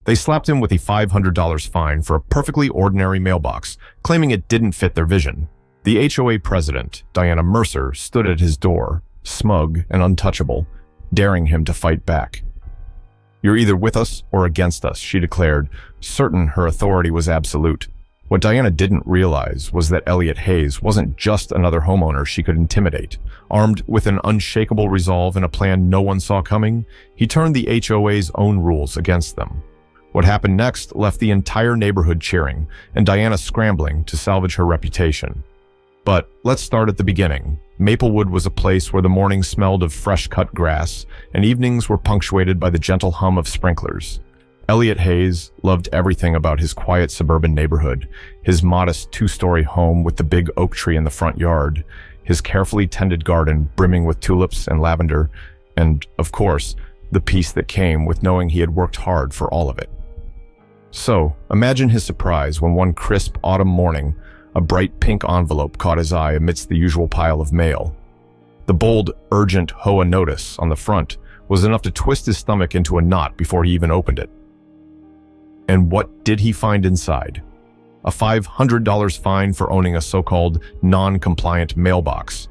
They slapped him with a $500 fine for a perfectly ordinary mailbox, claiming it didn't fit their vision. The HOA president, Diana Mercer, stood at his door, smug and untouchable, daring him to fight back. "You're either with us or against us," she declared, certain her authority was absolute. What Diana didn't realize was that Elliot Hayes wasn't just another homeowner she could intimidate. Armed with an unshakable resolve and a plan no one saw coming, he turned the HOA's own rules against them. What happened next left the entire neighborhood cheering, and Diana scrambling to salvage her reputation. But let's start at the beginning. Maplewood was a place where the mornings smelled of fresh-cut grass, and evenings were punctuated by the gentle hum of sprinklers. Elliot Hayes loved everything about his quiet suburban neighborhood, his modest two-story home with the big oak tree in the front yard, his carefully tended garden brimming with tulips and lavender, and, of course, the peace that came with knowing he had worked hard for all of it. So, imagine his surprise when one crisp autumn morning, a bright pink envelope caught his eye amidst the usual pile of mail. The bold, urgent HOA notice on the front was enough to twist his stomach into a knot before he even opened it. And what did he find inside? A $500 fine for owning a so-called non-compliant mailbox.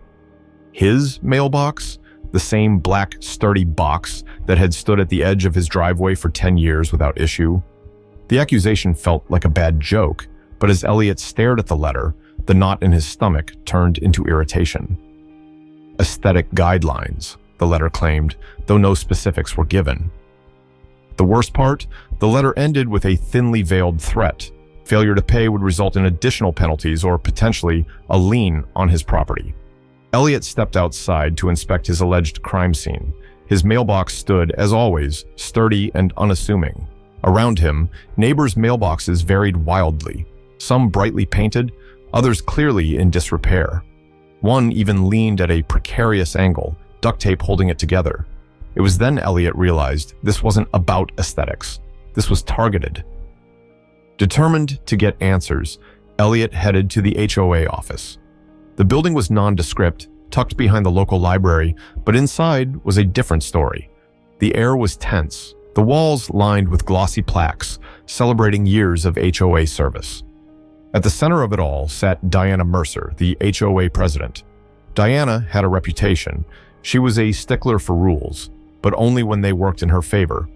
His mailbox? The same black, sturdy box that had stood at the edge of his driveway for 10 years without issue. The accusation felt like a bad joke, but as Elliot stared at the letter, the knot in his stomach turned into irritation. Aesthetic guidelines, the letter claimed, though no specifics were given. The worst part, the letter ended with a thinly veiled threat. Failure to pay would result in additional penalties or potentially a lien on his property. Elliot stepped outside to inspect his alleged crime scene. His mailbox stood, as always, sturdy and unassuming. Around him, neighbors' mailboxes varied wildly. Some brightly painted, others clearly in disrepair. One even leaned at a precarious angle, duct tape holding it together. It was then Elliot realized this wasn't about aesthetics. This was targeted. Determined to get answers, Elliot headed to the HOA office. The building was nondescript, tucked behind the local library, but inside was a different story. The air was tense, the walls lined with glossy plaques celebrating years of HOA service. At the center of it all sat Diana Mercer, the HOA president. Diana had a reputation. She was a stickler for rules, but only when they worked in her favor.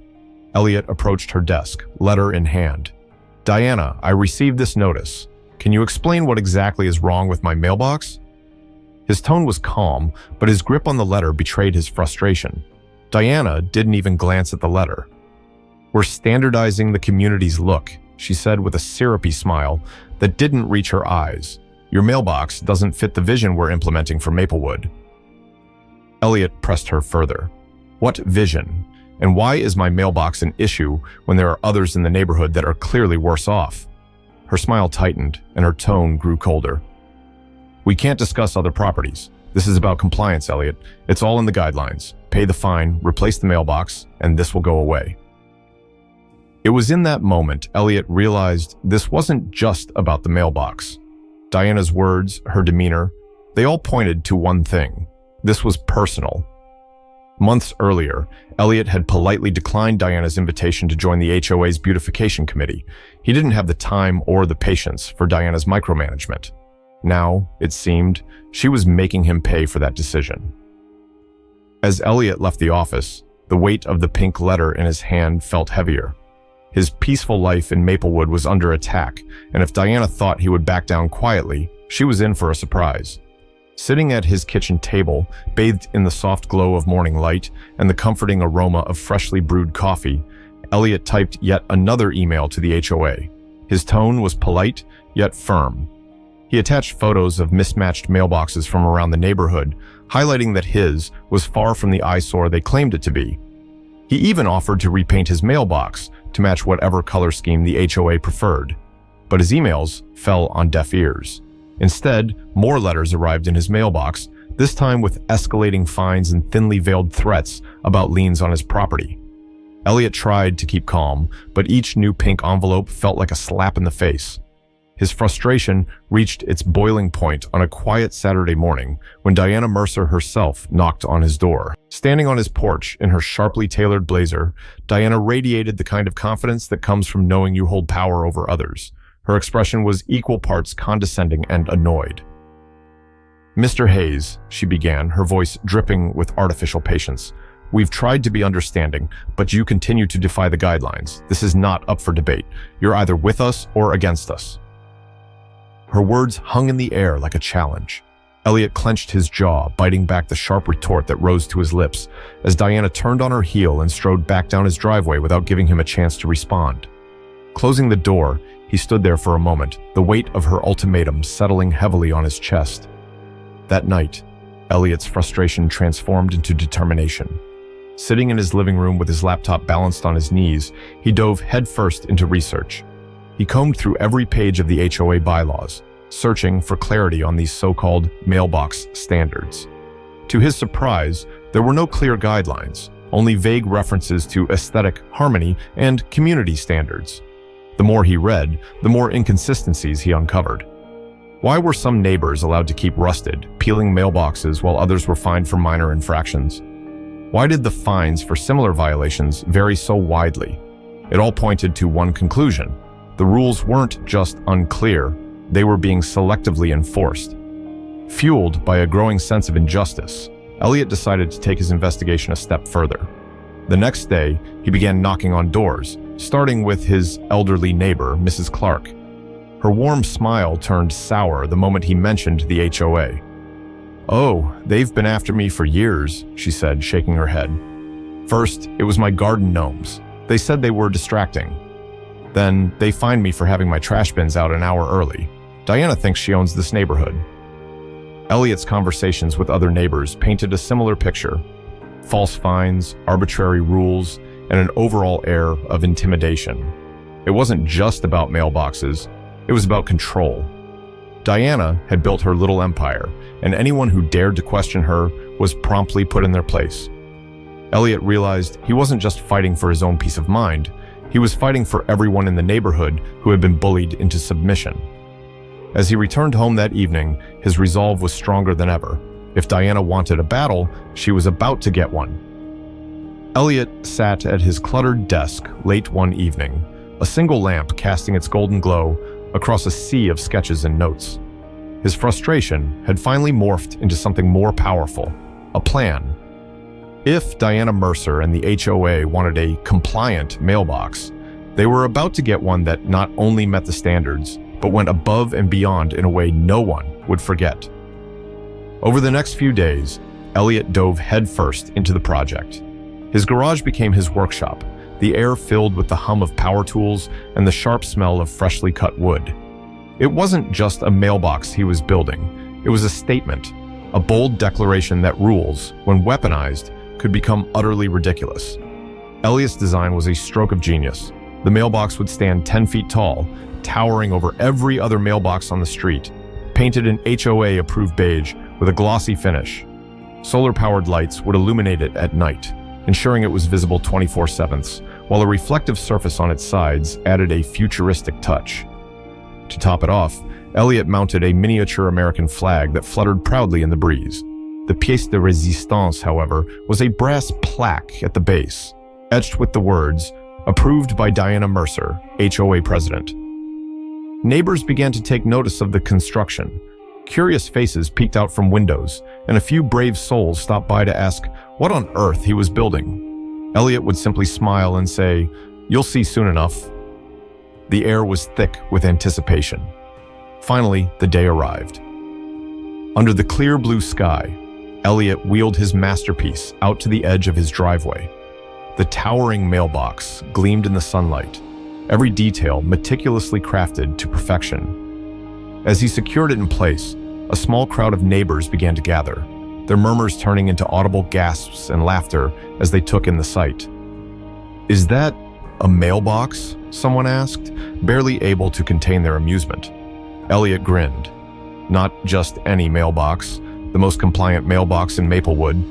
Elliot approached her desk, letter in hand. "Diana, I received this notice. Can you explain what exactly is wrong with my mailbox?" His tone was calm, but his grip on the letter betrayed his frustration. Diana didn't even glance at the letter. "We're standardizing the community's look," she said with a syrupy smile that didn't reach her eyes. "Your mailbox doesn't fit the vision we're implementing for Maplewood." Elliot pressed her further. "What vision? And why is my mailbox an issue when there are others in the neighborhood that are clearly worse off?" Her smile tightened and her tone grew colder. "We can't discuss other properties. This is about compliance, Elliot. It's all in the guidelines. Pay the fine, replace the mailbox, and this will go away." It was in that moment Elliot realized this wasn't just about the mailbox. Diana's words, her demeanor, they all pointed to one thing. This was personal. Months earlier, Elliot had politely declined Diana's invitation to join the HOA's beautification committee. He didn't have the time or the patience for Diana's micromanagement. Now, it seemed, she was making him pay for that decision. As Elliot left the office, the weight of the pink letter in his hand felt heavier. His peaceful life in Maplewood was under attack, and if Diana thought he would back down quietly, she was in for a surprise. Sitting at his kitchen table, bathed in the soft glow of morning light and the comforting aroma of freshly brewed coffee, Elliot typed yet another email to the HOA. His tone was polite, yet firm. He attached photos of mismatched mailboxes from around the neighborhood, highlighting that his was far from the eyesore they claimed it to be. He even offered to repaint his mailbox to match whatever color scheme the HOA preferred. But his emails fell on deaf ears. Instead, more letters arrived in his mailbox, this time with escalating fines and thinly veiled threats about liens on his property. Elliot tried to keep calm, but each new pink envelope felt like a slap in the face. His frustration reached its boiling point on a quiet Saturday morning when Diana Mercer herself knocked on his door. Standing on his porch in her sharply tailored blazer, Diana radiated the kind of confidence that comes from knowing you hold power over others. Her expression was equal parts condescending and annoyed. "Mr. Hayes," she began, her voice dripping with artificial patience, "we've tried to be understanding, but you continue to defy the guidelines. This is not up for debate. You're either with us or against us." Her words hung in the air like a challenge. Elliot clenched his jaw, biting back the sharp retort that rose to his lips, as Diana turned on her heel and strode back down his driveway without giving him a chance to respond. Closing the door, he stood there for a moment, the weight of her ultimatum settling heavily on his chest. That night, Elliot's frustration transformed into determination. Sitting in his living room with his laptop balanced on his knees, he dove headfirst into research. He combed through every page of the HOA bylaws, searching for clarity on these so-called mailbox standards. To his surprise, there were no clear guidelines, only vague references to aesthetic harmony and community standards. The more he read, the more inconsistencies he uncovered. Why were some neighbors allowed to keep rusted, peeling mailboxes while others were fined for minor infractions? Why did the fines for similar violations vary so widely? It all pointed to one conclusion. The rules weren't just unclear, they were being selectively enforced. Fueled by a growing sense of injustice, Elliot decided to take his investigation a step further. The next day, he began knocking on doors, starting with his elderly neighbor, Mrs. Clark. Her warm smile turned sour the moment he mentioned the HOA. "Oh, they've been after me for years," she said, shaking her head. "First, it was my garden gnomes. They said they were distracting. Then, they fined me for having my trash bins out an hour early. Diana thinks she owns this neighborhood." Elliot's conversations with other neighbors painted a similar picture. False fines, arbitrary rules, and an overall air of intimidation. It wasn't just about mailboxes, it was about control. Diana had built her little empire, and anyone who dared to question her was promptly put in their place. Elliot realized he wasn't just fighting for his own peace of mind, he was fighting for everyone in the neighborhood who had been bullied into submission. As he returned home that evening, his resolve was stronger than ever. If Diana wanted a battle, she was about to get one. Elliot sat at his cluttered desk late one evening, a single lamp casting its golden glow across a sea of sketches and notes. His frustration had finally morphed into something more powerful, a plan. If Diana Mercer and the HOA wanted a compliant mailbox, they were about to get one that not only met the standards, but went above and beyond in a way no one would forget. Over the next few days, Elliot dove headfirst into the project. His garage became his workshop, the air filled with the hum of power tools and the sharp smell of freshly cut wood. It wasn't just a mailbox he was building, it was a statement, a bold declaration that rules, when weaponized, could become utterly ridiculous. Elliot's design was a stroke of genius. The mailbox would stand 10 feet tall, towering over every other mailbox on the street, painted in HOA-approved beige with a glossy finish. Solar-powered lights would illuminate it at night, ensuring it was visible 24/7, while a reflective surface on its sides added a futuristic touch. To top it off, Elliot mounted a miniature American flag that fluttered proudly in the breeze. The pièce de résistance, however, was a brass plaque at the base, etched with the words, "Approved by Diana Mercer, HOA President." Neighbors began to take notice of the construction. Curious faces peeked out from windows, and a few brave souls stopped by to ask what on earth he was building. Elliot would simply smile and say, "You'll see soon enough." The air was thick with anticipation. Finally, the day arrived. Under the clear blue sky, Elliot wheeled his masterpiece out to the edge of his driveway. The towering mailbox gleamed in the sunlight, every detail meticulously crafted to perfection. As he secured it in place, a small crowd of neighbors began to gather, their murmurs turning into audible gasps and laughter as they took in the sight. "Is that a mailbox?" someone asked, barely able to contain their amusement. Elliot grinned. Not just any mailbox, the most compliant mailbox in Maplewood.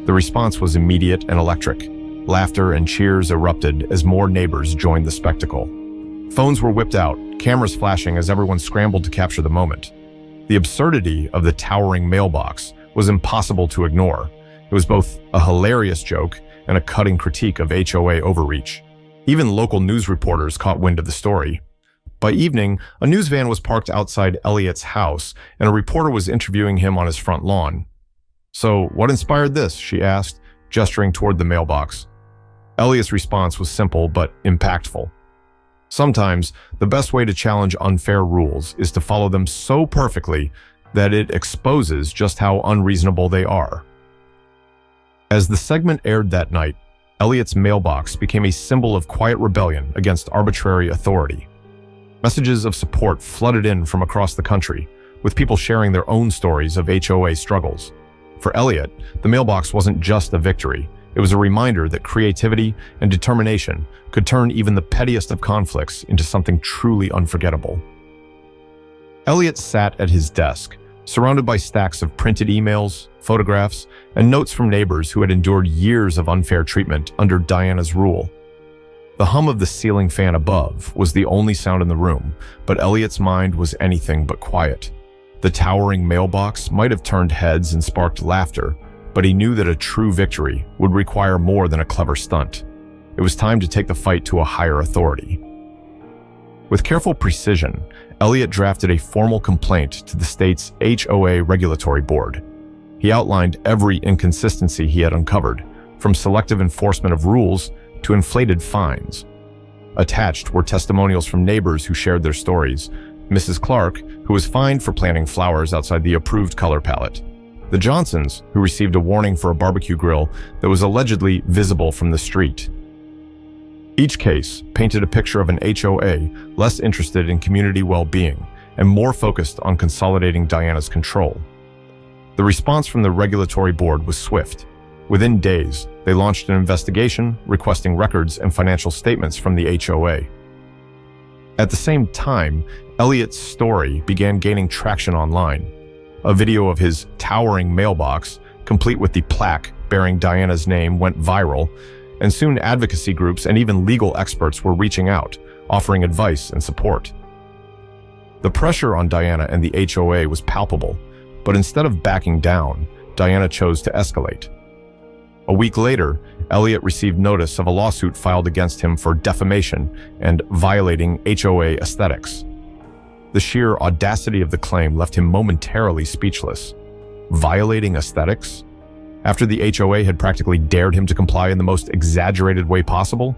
The response was immediate and electric. Laughter and cheers erupted as more neighbors joined the spectacle. Phones were whipped out, cameras flashing as everyone scrambled to capture the moment. The absurdity of the towering mailbox was impossible to ignore. It was both a hilarious joke and a cutting critique of HOA overreach. Even local news reporters caught wind of the story. By evening, a news van was parked outside Elliot's house, and a reporter was interviewing him on his front lawn. "So, what inspired this?" she asked, gesturing toward the mailbox. Elliot's response was simple but impactful. "Sometimes, the best way to challenge unfair rules is to follow them so perfectly that it exposes just how unreasonable they are." As the segment aired that night, Elliot's mailbox became a symbol of quiet rebellion against arbitrary authority. Messages of support flooded in from across the country, with people sharing their own stories of HOA struggles. For Elliot, the mailbox wasn't just a victory. It was a reminder that creativity and determination could turn even the pettiest of conflicts into something truly unforgettable. Elliot sat at his desk, surrounded by stacks of printed emails, photographs, and notes from neighbors who had endured years of unfair treatment under Diana's rule. The hum of the ceiling fan above was the only sound in the room, but Elliot's mind was anything but quiet. The towering mailbox might have turned heads and sparked laughter, but he knew that a true victory would require more than a clever stunt. It was time to take the fight to a higher authority. With careful precision, Elliot drafted a formal complaint to the state's HOA regulatory board. He outlined every inconsistency he had uncovered, from selective enforcement of rules to inflated fines. Attached were testimonials from neighbors who shared their stories. Mrs. Clark, who was fined for planting flowers outside the approved color palette. The Johnsons, who received a warning for a barbecue grill that was allegedly visible from the street. Each case painted a picture of an HOA less interested in community well-being and more focused on consolidating Diana's control. The response from the regulatory board was swift. Within days, they launched an investigation requesting records and financial statements from the HOA. At the same time, Elliot's story began gaining traction online. A video of his towering mailbox, complete with the plaque bearing Diana's name, went viral, and soon advocacy groups and even legal experts were reaching out, offering advice and support. The pressure on Diana and the HOA was palpable, but instead of backing down, Diana chose to escalate. A week later, Elliot received notice of a lawsuit filed against him for defamation and violating HOA aesthetics. The sheer audacity of the claim left him momentarily speechless. Violating aesthetics? After the HOA had practically dared him to comply in the most exaggerated way possible?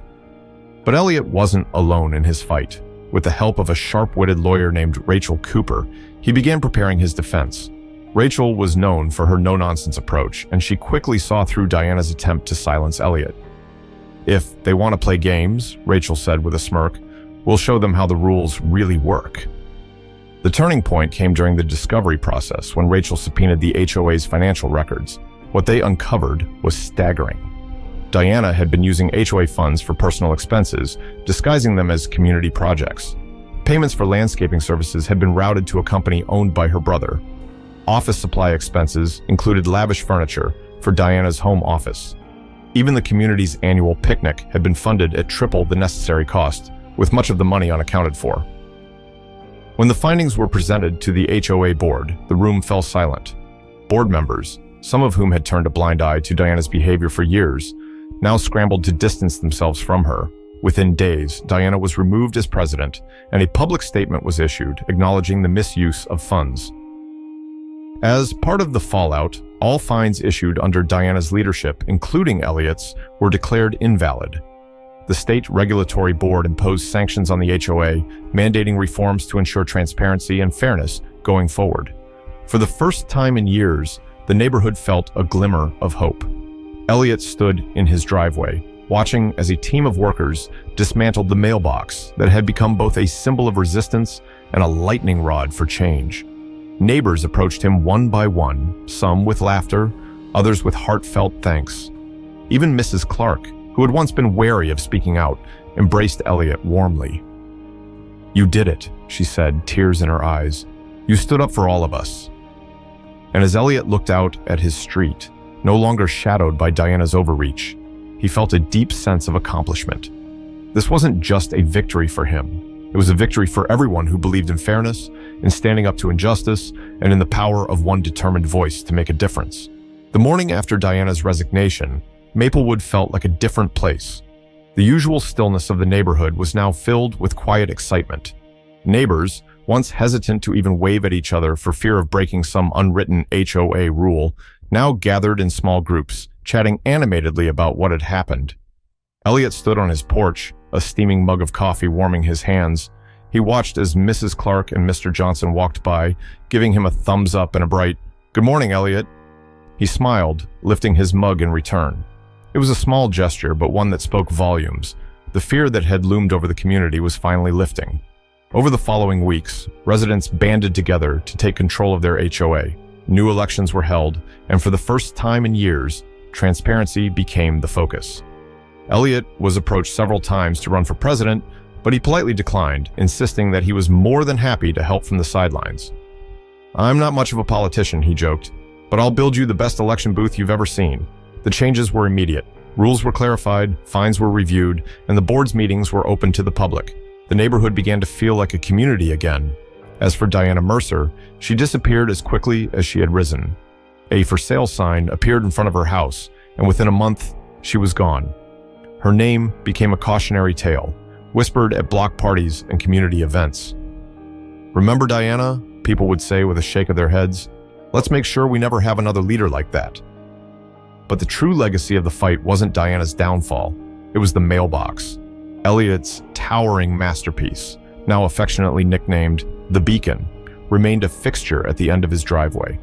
But Elliot wasn't alone in his fight. With the help of a sharp-witted lawyer named Rachel Cooper, he began preparing his defense. Rachel was known for her no-nonsense approach, and she quickly saw through Diana's attempt to silence Elliot. "If they want to play games," Rachel said with a smirk, "we'll show them how the rules really work." The turning point came during the discovery process when Rachel subpoenaed the HOA's financial records. What they uncovered was staggering. Diana had been using HOA funds for personal expenses, disguising them as community projects. Payments for landscaping services had been routed to a company owned by her brother. Office supply expenses included lavish furniture for Diana's home office. Even the community's annual picnic had been funded at triple the necessary cost, with much of the money unaccounted for. When the findings were presented to the HOA board, the room fell silent. Board members, some of whom had turned a blind eye to Diana's behavior for years, now scrambled to distance themselves from her. Within days, Diana was removed as president, and a public statement was issued acknowledging the misuse of funds. As part of the fallout, all fines issued under Diana's leadership, including Elliot's, were declared invalid. The state regulatory board imposed sanctions on the HOA, mandating reforms to ensure transparency and fairness going forward. For the first time in years, the neighborhood felt a glimmer of hope. Elliot stood in his driveway, watching as a team of workers dismantled the mailbox that had become both a symbol of resistance and a lightning rod for change. Neighbors approached him one by one, some with laughter, others with heartfelt thanks. Even Mrs. Clark, who had once been wary of speaking out, embraced Elliot warmly. "You did it," she said, tears in her eyes. "You stood up for all of us." And as Elliot looked out at his street, no longer shadowed by Diana's overreach, he felt a deep sense of accomplishment. This wasn't just a victory for him. It was a victory for everyone who believed in fairness, in standing up to injustice, and in the power of one determined voice to make a difference. The morning after Diana's resignation, Maplewood felt like a different place. The usual stillness of the neighborhood was now filled with quiet excitement. Neighbors, once hesitant to even wave at each other for fear of breaking some unwritten HOA rule, now gathered in small groups, chatting animatedly about what had happened. Elliot stood on his porch, a steaming mug of coffee warming his hands. He watched as Mrs. Clark and Mr. Johnson walked by, giving him a thumbs up and a bright, "Good morning, Elliot." He smiled, lifting his mug in return. It was a small gesture, but one that spoke volumes. The fear that had loomed over the community was finally lifting. Over the following weeks, residents banded together to take control of their HOA. New elections were held, and for the first time in years, transparency became the focus. Elliot was approached several times to run for president, but he politely declined, insisting that he was more than happy to help from the sidelines. "I'm not much of a politician," he joked, "but I'll build you the best election booth you've ever seen." The changes were immediate. Rules were clarified, fines were reviewed, and the board's meetings were open to the public. The neighborhood began to feel like a community again. As for Diana Mercer, she disappeared as quickly as she had risen. A for sale sign appeared in front of her house, and within a month, she was gone. Her name became a cautionary tale, whispered at block parties and community events. "Remember Diana?" people would say with a shake of their heads. "Let's make sure we never have another leader like that." But the true legacy of the fight wasn't Diana's downfall. It was the mailbox, Elliot's towering masterpiece, now affectionately nicknamed the Beacon, remained a fixture at the end of his driveway.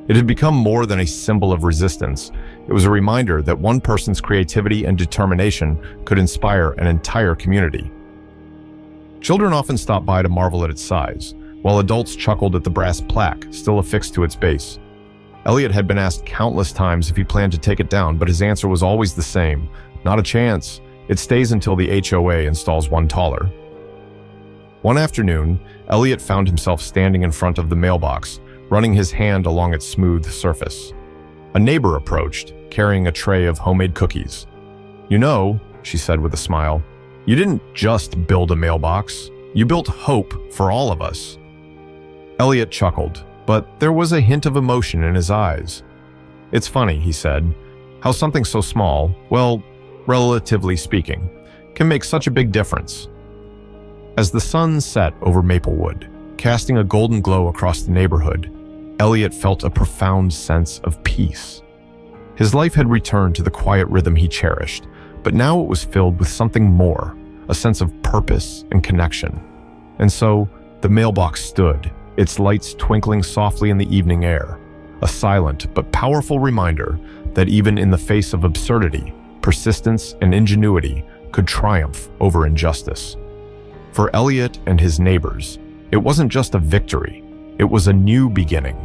It had become more than a symbol of resistance. It was a reminder that one person's creativity and determination could inspire an entire community. Children often stopped by to marvel at its size, while adults chuckled at the brass plaque still affixed to its base. Elliot had been asked countless times if he planned to take it down, but his answer was always the same: "Not a chance. It stays until the HOA installs one taller." One afternoon, Elliot found himself standing in front of the mailbox, running his hand along its smooth surface. A neighbor approached, carrying a tray of homemade cookies. "You know," she said with a smile, "you didn't just build a mailbox. You built hope for all of us." Elliot chuckled, but there was a hint of emotion in his eyes. "It's funny," he said, "how something so small, well, relatively speaking, can make such a big difference." As the sun set over Maplewood, casting a golden glow across the neighborhood, Elliot felt a profound sense of peace. His life had returned to the quiet rhythm he cherished, but now it was filled with something more, a sense of purpose and connection. And so, the mailbox stood, its lights twinkling softly in the evening air, a silent but powerful reminder that even in the face of absurdity, persistence and ingenuity could triumph over injustice. For Elliot and his neighbors, it wasn't just a victory, it was a new beginning,